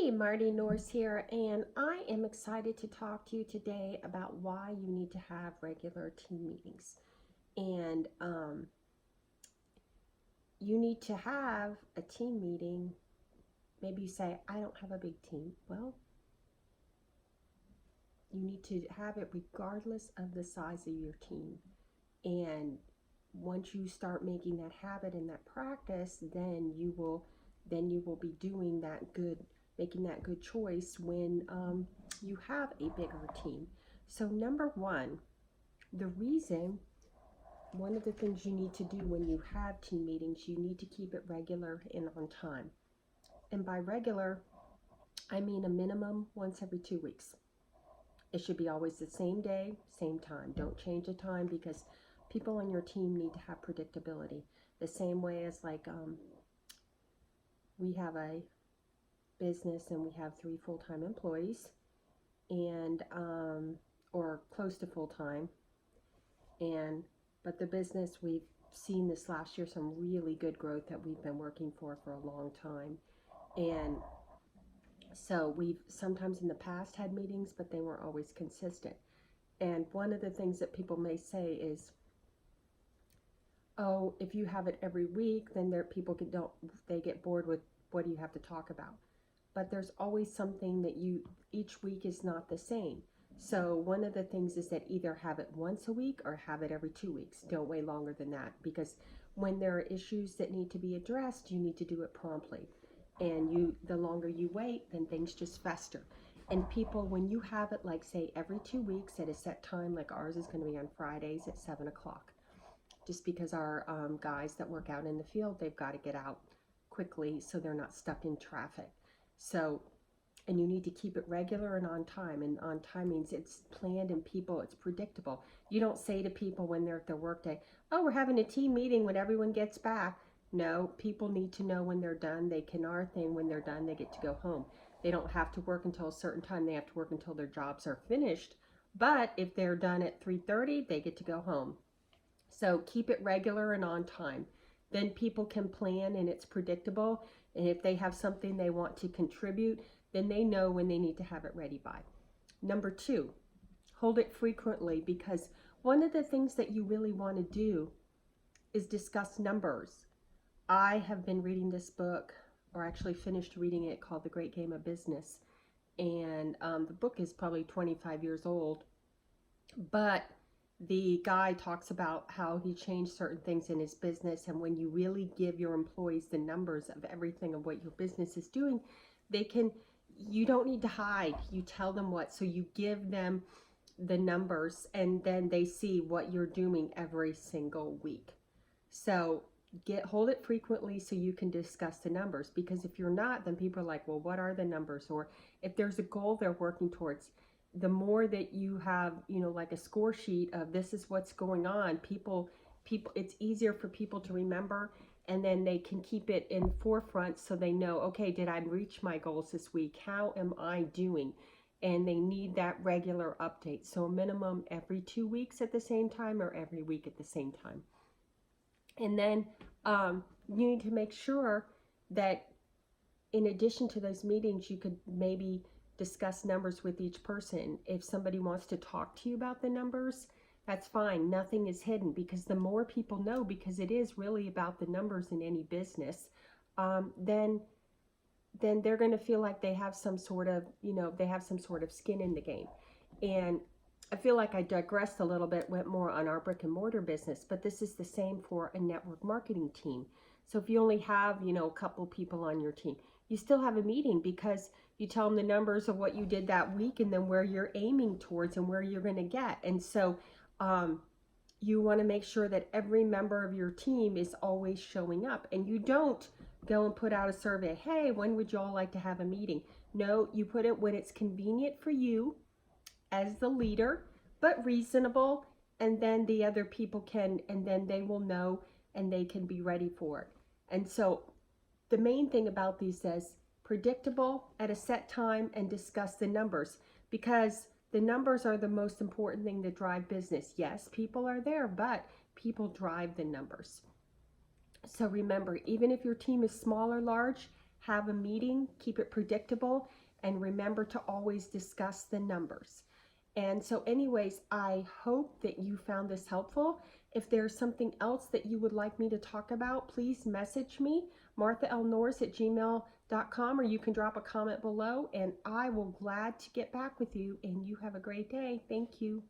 Hey, Marty Norris here, and I am excited to talk to you today about why you need to have regular team meetings. And you need to have a team meeting. Maybe you say, I don't have a big team. Well, you need to have it regardless of the size of your team. And once you start making that habit and that practice, then you will be doing that good, making that good choice when you have a bigger team. So number one, the reason one of the things you need to do when you have team meetings, you need to keep it regular and on time. And by regular, I mean a minimum once every 2 weeks. It should be always the same day, same time. Don't change the time because people on your team need to have predictability. The same way as we have a business and we have 3 full-time employees and or close to full-time, and but the business, we've seen this last year some really good growth that we've been working for a long time. And so we've sometimes in the past had meetings, but they weren't always consistent. And one of the things that people may say is, oh, if you have it every week, then they get bored with what do you have to talk about. But there's always something that each week is not the same. So one of the things is that either have it once a week or have it every 2 weeks. Don't wait longer than that, because when there are issues that need to be addressed, you need to do it promptly. And the longer you wait, then things just fester. And people, when you have it, like say every 2 weeks at a set time, like ours is going to be on Fridays at 7 o'clock, just because our guys that work out in the field, they've got to get out quickly so they're not stuck in traffic. So, and you need to keep it regular and on time. And on time means it's planned and it's predictable. You don't say to people when they're at their work day, oh, we're having a team meeting when everyone gets back. No, people need to know when they're done. They can our thing when they're done, they get to go home. They don't have to work until a certain time. They have to work until their jobs are finished. But if they're done at 3:30, they get to go home. So keep it regular and on time. Then people can plan and it's predictable. And if they have something they want to contribute, then they know when they need to have it ready by. Number two, hold it frequently, because one of the things that you really want to do is discuss numbers. I have been reading this book, or actually finished reading it, called The Great Game of Business. And the book is probably 25 years old, but the guy talks about how he changed certain things in his business. And when you really give your employees the numbers of everything of what your business is doing, you don't need to hide. You tell them so you give them the numbers, and then they see what you're doing every single week. So hold it frequently so you can discuss the numbers, because if you're not, then people are like, well, what are the numbers? Or if there's a goal they're working towards, the more that you have, like a score sheet of this is what's going on, people, it's easier for people to remember, and then they can keep it in forefront so they know, okay, did I reach my goals this week? How am I doing? And they need that regular update. So a minimum every 2 weeks at the same time, or every week at the same time. And then you need to make sure that in addition to those meetings, you could maybe discuss numbers with each person. If somebody wants to talk to you about the numbers, that's fine. Nothing is hidden, because the more people know, because it is really about the numbers in any business, then they're going to feel like they have some sort of, skin in the game. And I feel like I digressed a little bit, went more on our brick and mortar business, but this is the same for a network marketing team. So if you only have, a couple people on your team, you still have a meeting, because you tell them the numbers of what you did that week, and then where you're aiming towards and where you're going to get. And so you want to make sure that every member of your team is always showing up, and you don't go and put out a survey, hey, when would you all like to have a meeting? No, you put it when it's convenient for you as the leader, but reasonable, and then the other people can, and then they will know and they can be ready for it. And so the main thing about these says predictable at a set time, and discuss the numbers, because the numbers are the most important thing to drive business. Yes, people are there, but people drive the numbers. So remember, even if your team is small or large, have a meeting, keep it predictable, and remember to always discuss the numbers. And so anyways, I hope that you found this helpful. If there's something else that you would like me to talk about, please message me, marthalnorris@gmail.com, or you can drop a comment below, and I will glad to get back with you. And you have a great day. Thank you.